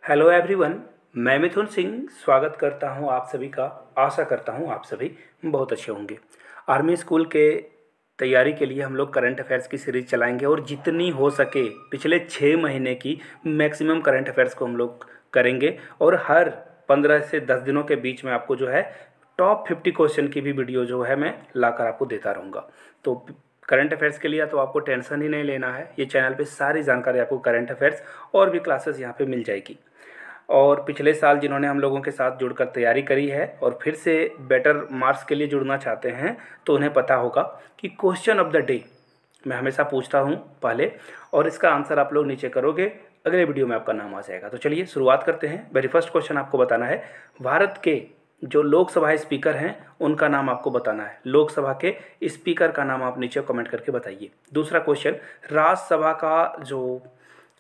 Hello everyone. मैं मिथुन सिंह स्वागत करता हूं आप सभी का। आशा करता हूं आप सभी बहुत अच्छे होंगे। आर्मी स्कूल के तैयारी के लिए हम लोग करंट अफेयर्स की सीरीज़ चलाएंगे और जितनी हो सके पिछले 6 महीने की मैक्सिमम करंट अफेयर्स को हम लोग करेंगे और हर 15 से 10 दिनों के बीच में आपको जो है टॉप 50 क्वेश्चन की भी वीडियो जो है मैं लाकर आपको देता रहूँगा। तो करंट अफेयर्स के लिए तो आपको टेंशन ही नहीं लेना है। ये चैनल पे सारी जानकारी आपको करंट अफेयर्स और भी क्लासेस यहाँ पे मिल जाएगी। और पिछले साल जिन्होंने हम लोगों के साथ जुड़कर तैयारी करी है और फिर से बेटर मार्क्स के लिए जुड़ना चाहते हैं तो उन्हें पता होगा कि क्वेश्चन ऑफ द डे मैं हमेशा पूछता हूँ पहले, और इसका आंसर आप लोग नीचे करोगे, अगले वीडियो में आपका नाम आ जाएगा। तो चलिए शुरुआत करते हैं। वेरी फर्स्ट क्वेश्चन आपको बताना है भारत के जो लोकसभा स्पीकर हैं उनका नाम आपको बताना है। लोकसभा के स्पीकर का नाम आप नीचे कमेंट करके बताइए। दूसरा क्वेश्चन, राज्यसभा का जो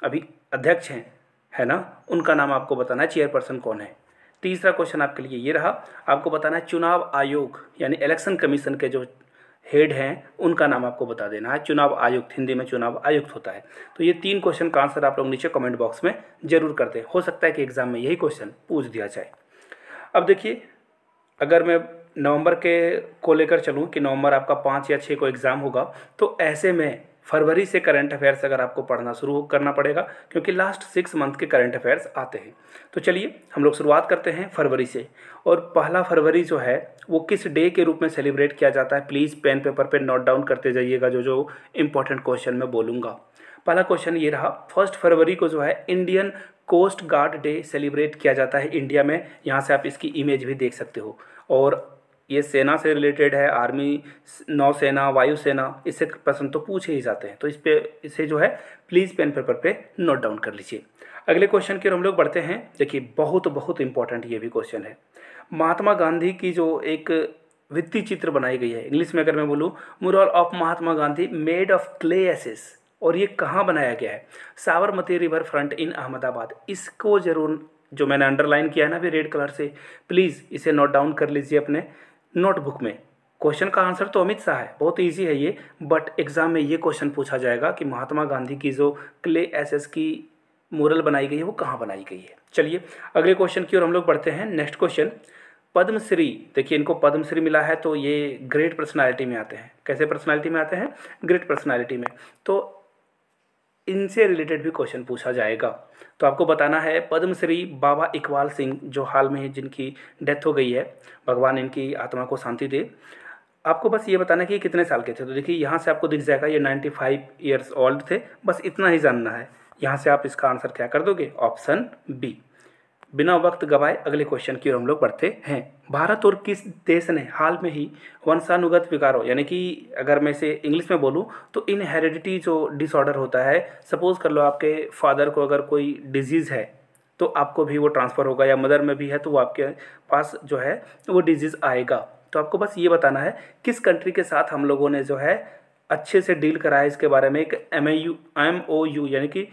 अभी अध्यक्ष हैं है ना, उनका नाम आपको बताना है, चेयरपर्सन कौन है। तीसरा क्वेश्चन आपके लिए ये रहा, आपको बताना है चुनाव आयोग यानी इलेक्शन कमीशन के जो हेड हैं उनका नाम आपको बता देना है। चुनाव आयुक्त, हिंदी में चुनाव आयुक्त होता है। तो ये 3 क्वेश्चन का आंसर आप लोग नीचे कमेंट बॉक्स में जरूर कर दें। हो सकता है कि एग्जाम में यही क्वेश्चन पूछ दिया जाए। अब देखिए, अगर मैं नवंबर के को लेकर चलूँ कि नवंबर आपका 5 या 6 को एग्ज़ाम होगा, तो ऐसे में फरवरी से करंट अफेयर्स अगर आपको पढ़ना शुरू करना पड़ेगा, क्योंकि लास्ट 6 मंथ के करंट अफेयर्स आते हैं। तो चलिए हम लोग शुरुआत करते हैं फरवरी से। और पहला फरवरी जो है वो किस डे के रूप में सेलिब्रेट किया जाता है, प्लीज़ पेन पेपर पे नोट डाउन करते जाइएगा जो जो इंपॉर्टेंट क्वेश्चन मैं बोलूँगा। पहला क्वेश्चन ये रहा, 1 फरवरी को जो है Indian coast guard day celebrate किया जाता है इंडिया में। यहाँ से आप इसकी इमेज भी देख सकते हो। और ये सेना से रिलेटेड है, आर्मी, नौसेना, वायुसेना, इससे प्रश्न तो पूछे ही जाते हैं। तो इसे जो है प्लीज़ पेन पेपर पे नोट डाउन कर लीजिए। अगले क्वेश्चन की ओर हम लोग बढ़ते हैं। देखिए बहुत बहुत इंपॉर्टेंट ये भी क्वेश्चन है। महात्मा गांधी की जो एक भित्ति चित्र बनाई गई है, इंग्लिश में अगर मैं बोलूँ, mural of Mahatma Gandhi made of clay aces, और ये कहाँ बनाया गया है? Sabarmati river front in Ahmedabad. इसको जरूर, जो मैंने अंडरलाइन किया है ना अभी रेड कलर से, प्लीज़ इसे नोट डाउन कर लीजिए अपने नोटबुक में। क्वेश्चन का आंसर तो अमित शाह है, बहुत इजी है ये, बट एग्जाम में ये क्वेश्चन पूछा जाएगा कि महात्मा गांधी की जो क्ले एसेस की मूरल बनाई गई है वो कहाँ बनाई गई है। चलिए अगले क्वेश्चन की ओर हम लोग बढ़ते हैं। Next question, Padma Shri. देखिए इनको पद्मश्री मिला है तो ये ग्रेट पर्सनालिटी में आते हैं। कैसे पर्सनालिटी में आते हैं? ग्रेट पर्सनालिटी में। तो इनसे रिलेटेड भी क्वेश्चन पूछा जाएगा। तो आपको बताना है पद्मश्री बाबा इकबाल सिंह, जो हाल में जिनकी डेथ हो गई है, भगवान इनकी आत्मा को शांति दे। आपको बस ये बताना है कि ये कितने साल के थे। तो देखिए यहाँ से आपको दिख जाएगा ये 95 ईयर्स ओल्ड थे, बस इतना ही जानना है। यहाँ से आप इसका आंसर क्या कर दोगे? Option B. बिना वक्त गवाए अगले क्वेश्चन की ओर हम लोग बढ़ते हैं। भारत और किस देश ने हाल में ही वंशानुगत विकारों, यानी कि अगर मैं इसे इंग्लिश में बोलूँ तो इनहेरिडिटी जो डिसऑर्डर होता है, सपोज कर लो आपके फादर को अगर कोई डिजीज़ है तो आपको भी वो ट्रांसफ़र होगा, या मदर में भी है तो वो आपके पास जो है वो डिजीज़ आएगा। तो आपको बस ये बताना है किस कंट्री के साथ हम लोगों ने जो है अच्छे से डील करा है इसके बारे में। एक MOU यानी कि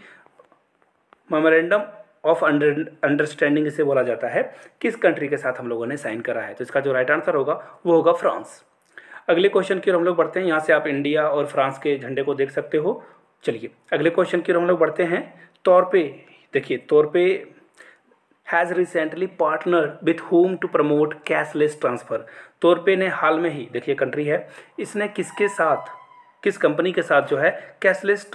मेमोरेंडम ऑफ अंडरस्टैंडिंग इसे बोला जाता है, किस कंट्री के साथ हम लोगों ने साइन करा है। तो इसका जो राइट आंसर होगा वो होगा फ्रांस। अगले क्वेश्चन की ओर हम लोग बढ़ते हैं। यहाँ से आप इंडिया और फ्रांस के झंडे को देख सकते हो। चलिए अगले क्वेश्चन की ओर हम लोग बढ़ते हैं। तौरपे। देखिए तौरपे has recently partner with home to promote cashless transfer. तौरपे ने हाल में ही, देखिए कंट्री है, इसने किसके साथ, किस कंपनी के साथ जो है कैशलेस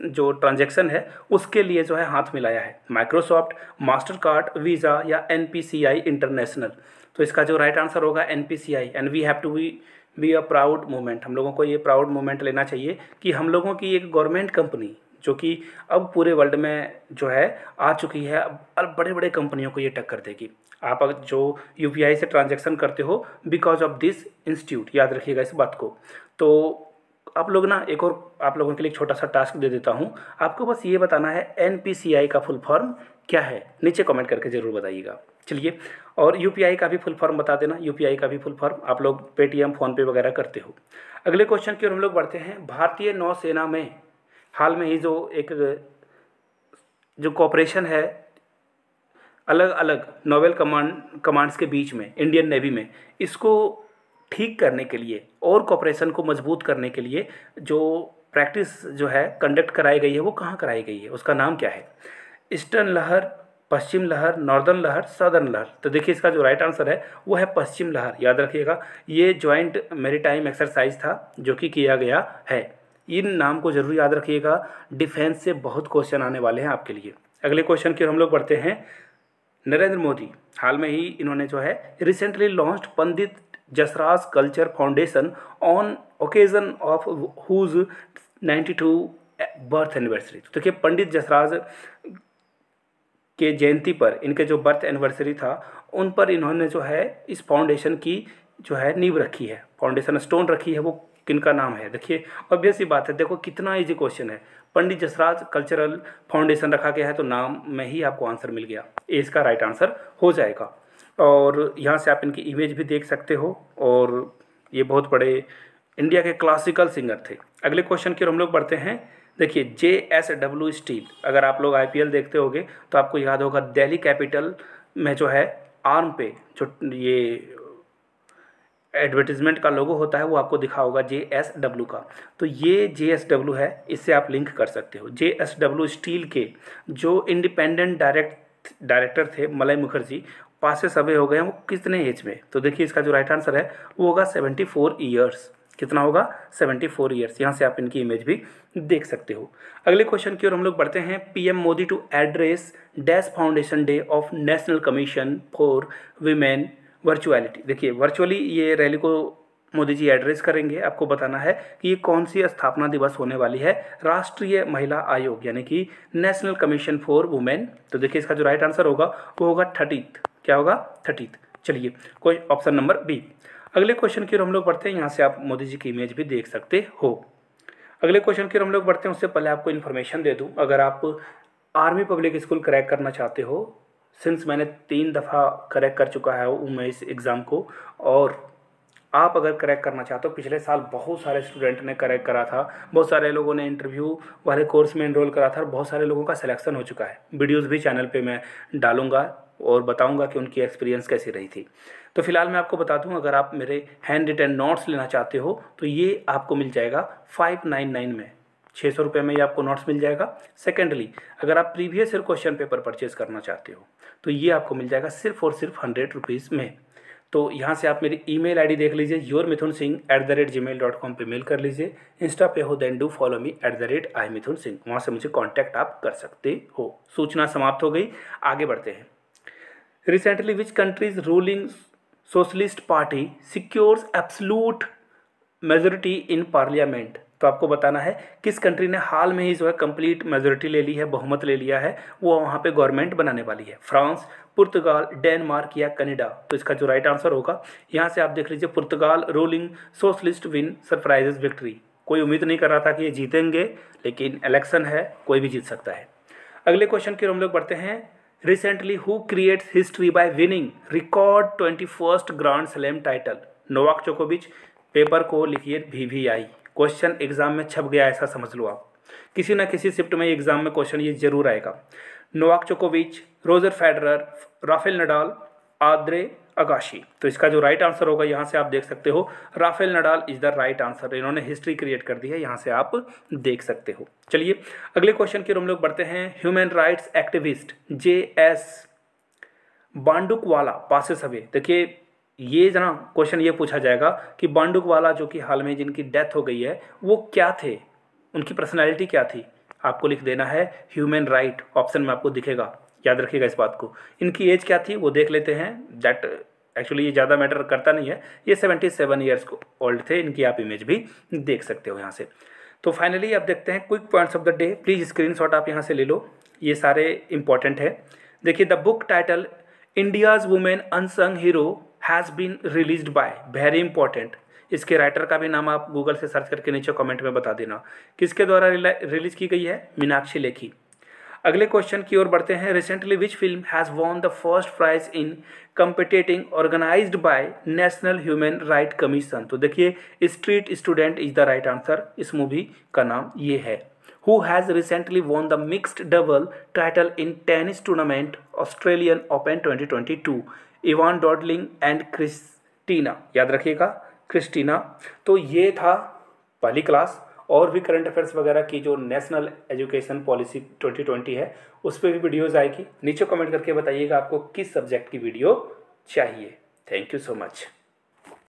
जो ट्रांजैक्शन है उसके लिए जो है हाथ मिलाया है? माइक्रोसॉफ्ट, मास्टर कार्ड, वीज़ा या NPCI इंटरनेशनल। तो इसका जो राइट आंसर होगा NPCI। And we have to be a proud moment. हम लोगों को ये प्राउड मोमेंट लेना चाहिए कि हम लोगों की एक गवर्नमेंट कंपनी जो कि अब पूरे वर्ल्ड में जो है आ चुकी है, अब बड़े बड़े कंपनियों को ये टक्कर देगी। आप अगर जो UPI से ट्रांजैक्शन करते हो बिकॉज ऑफ दिस इंस्टीट्यूट, याद रखिएगा इस बात को। तो आप लोग ना, एक और आप लोगों के लिए एक छोटा सा टास्क दे देता हूँ। आपको बस ये बताना है NPCI का फुल फॉर्म क्या है, नीचे कमेंट करके ज़रूर बताइएगा। चलिए, और UPI का भी फुल फॉर्म बता देना। UPI का भी फुल फॉर्म आप लोग पेटीएम, फ़ोनपे वगैरह करते हो। अगले क्वेश्चन की ओर हम लोग बढ़ते हैं। भारतीय नौसेना में हाल में ही जो एक जो कॉपरेशन है अलग अलग नोवेल कमांड्स के बीच में इंडियन नेवी में, इसको ठीक करने के लिए और कॉपरेशन को मजबूत करने के लिए जो प्रैक्टिस जो है कंडक्ट कराई गई है वो कहाँ कराई गई है, उसका नाम क्या है? ईस्टर्न लहर पश्चिम लहर, नॉर्दर्न लहर, सदर्न लहर। तो देखिए इसका जो राइट आंसर है वो है पश्चिम लहर। याद रखिएगा, ये जॉइंट मैरीटाइम एक्सरसाइज था जो कि किया गया है। इन नाम को जरूर याद रखिएगा, डिफेंस से बहुत क्वेश्चन आने वाले हैं आपके लिए। अगले क्वेश्चन की ओर हम लोग बढ़ते हैं। नरेंद्र मोदी हाल में ही इन्होंने जो है recently launched Pandit Jasraj culture foundation on occasion of whose 92 birth anniversary. तो देखिए पंडित जसराज के जयंती पर इनके जो बर्थ एनिवर्सरी था उन पर इन्होंने जो है इस फाउंडेशन की जो है नींव रखी है, फाउंडेशन स्टोन रखी है। वो किनका नाम है? देखिए ऑब्वियस ही बात है, देखो कितना इजी क्वेश्चन है। पंडित जसराज कल्चरल फाउंडेशन रखा गया है तो नाम में ही आपको आंसर मिल गया, ये इसका राइट आंसर हो जाएगा। और यहाँ से आप इनकी इमेज भी देख सकते हो, और ये बहुत बड़े इंडिया के क्लासिकल सिंगर थे। अगले क्वेश्चन की ओर हम लोग बढ़ते हैं। देखिए JSW स्टील, अगर आप लोग IPL देखते होंगे तो आपको याद होगा दिल्ली कैपिटल में जो है आर्म पे जो ये एडवर्टीजमेंट का लोगो होता है वो आपको दिखा होगा JSW का। तो ये JSW है, इससे आप लिंक कर सकते हो। JSW स्टील के जो इंडिपेंडेंट डायरेक्टर थे मलय मुखर्जी, पासेस अवे हो गए हैं वो कितने एज में? तो देखिए इसका जो राइट आंसर है वो होगा 74 ईयर्स। कितना होगा? 74 ईयर्स। यहाँ से आप इनकी इमेज भी देख सकते हो। अगले क्वेश्चन की ओर हम लोग बढ़ते हैं। PM Modi to address dash foundation day of national commission for women virtuality. देखिए वर्चुअली ये रैली को मोदी जी एड्रेस करेंगे। आपको बताना है कि ये कौन सी स्थापना दिवस होने वाली है। राष्ट्रीय महिला आयोग यानी कि नेशनल कमीशन फॉर वुमेन। तो देखिए इसका जो राइट आंसर होगा वो होगा 30th। क्या होगा? 30th। चलिए कोई ऑप्शन नंबर बी। अगले क्वेश्चन की ओर हम लोग बढ़ते हैं। यहाँ से आप मोदी जी की इमेज भी देख सकते हो। अगले क्वेश्चन की ओर हम लोग बढ़ते हैं, उससे पहले आपको इन्फॉर्मेशन दे दूँ। अगर आप आर्मी पब्लिक स्कूल क्रैक करना चाहते हो, सिंस मैंने 3 दफ़ा क्रैक कर चुका है मैं इस एग्ज़ाम को, और आप अगर क्रैक करना चाहते हो, पिछले साल बहुत सारे स्टूडेंट ने क्रैक करा था, बहुत सारे लोगों ने इंटरव्यू वाले कोर्स में एनरोल करा था और बहुत सारे लोगों का सिलेक्शन हो चुका है। वीडियोस भी चैनल पे मैं डालूंगा और बताऊंगा कि उनकी एक्सपीरियंस कैसी रही थी। तो फिलहाल मैं आपको बता दूं, अगर आप मेरे हैंड रिटन नोट्स लेना चाहते हो तो ये आपको मिल जाएगा 599 में, 600 रुपये में ये आपको नोट्स मिल जाएगा। सेकेंडली अगर आप previous year question paper purchase करना चाहते हो तो ये आपको मिल जाएगा सिर्फ और सिर्फ 100 रुपीज़ में। तो यहाँ से आप मेरी ईमेल आईडी देख लीजिए, yourmithunsingh@gmail.com पे मेल कर लीजिए। इंस्टा पे हो then do follow me @iMithunSingh, वहाँ से मुझे कांटेक्ट आप कर सकते हो। सूचना समाप्त हो गई, आगे बढ़ते हैं। Recently which countries ruling socialist party secures absolute majority in parliament. तो आपको बताना है किस कंट्री ने हाल में ही जो है कंप्लीट मेजोरिटी ले ली है, बहुमत ले लिया है, वो वहाँ पे गवर्नमेंट बनाने वाली है। फ्रांस, पुर्तगाल, डेनमार्क या कनाडा। तो इसका जो राइट आंसर होगा, यहाँ से आप देख लीजिए, Portugal ruling socialist win surprises victory. कोई उम्मीद नहीं कर रहा था कि ये जीतेंगे, लेकिन इलेक्शन है, कोई भी जीत सकता है। अगले क्वेश्चन की ओर हम लोग बढ़ते हैं। Recently who creates history by winning record 21st grand slam title? Novak जोकोविच। पेपर को लिखिए VVI। क्वेश्चन एग्जाम में छप गया ऐसा समझ लो आप, किसी ना किसी शिफ्ट में एग्जाम में क्वेश्चन ये जरूर आएगा। नोवाक जोकोविच, Roger Federer, Rafael Nadal, Andre Agassi. तो इसका जो राइट आंसर होगा, यहाँ से आप देख सकते हो, Rafael Nadal is the right answer. इन्होंने हिस्ट्री क्रिएट कर दी है, यहाँ से आप देख सकते हो। चलिए अगले क्वेश्चन की ओर हम लोग बढ़ते हैं। Human rights activist JS Bandukwala passes away. देखिए ये जना क्वेश्चन ये पूछा जाएगा कि बांडुकवाला जो कि हाल में जिनकी डेथ हो गई है वो क्या थे, उनकी पर्सनैलिटी क्या थी? आपको लिख देना है ह्यूमन राइट, ऑप्शन में आपको दिखेगा, याद रखिएगा इस बात को। इनकी एज क्या थी वो देख लेते हैं। दैट एक्चुअली ये ज़्यादा मैटर करता नहीं है, ये 77 ईयर्स ओल्ड थे। इनकी आप इमेज भी देख सकते हो यहाँ से। तो फाइनली आप देखते हैं quick points of the day. Please screenshot आप यहाँ से ले लो, ये सारे इंपॉर्टेंट है। देखिए the book title India's women unsung hero has been released by, very important. इसके राइटर का भी नाम आप गूगल से सर्च करके नीचे कमेंट में बता देना किसके द्वारा रिलीज की गई है, मीनाक्षी लेखी। अगले क्वेश्चन की ओर बढ़ते हैं। Recently which film has won the first prize in competition organised by national human right commission? तो देखिए street student is the right answer, इस मूवी का नाम ये है। Who has recently won the mixed double title in tennis tournament Australian Open 2022? Ivan Dodig and Kristina, याद रखिएगा Christina. तो ये था पहली क्लास, और भी करंट अफेयर्स वगैरह की जो नेशनल एजुकेशन पॉलिसी 2020 है उस पर भी वीडियोज़ आएगी। नीचे कमेंट करके बताइएगा आपको किस सब्जेक्ट की वीडियो चाहिए। Thank you so much.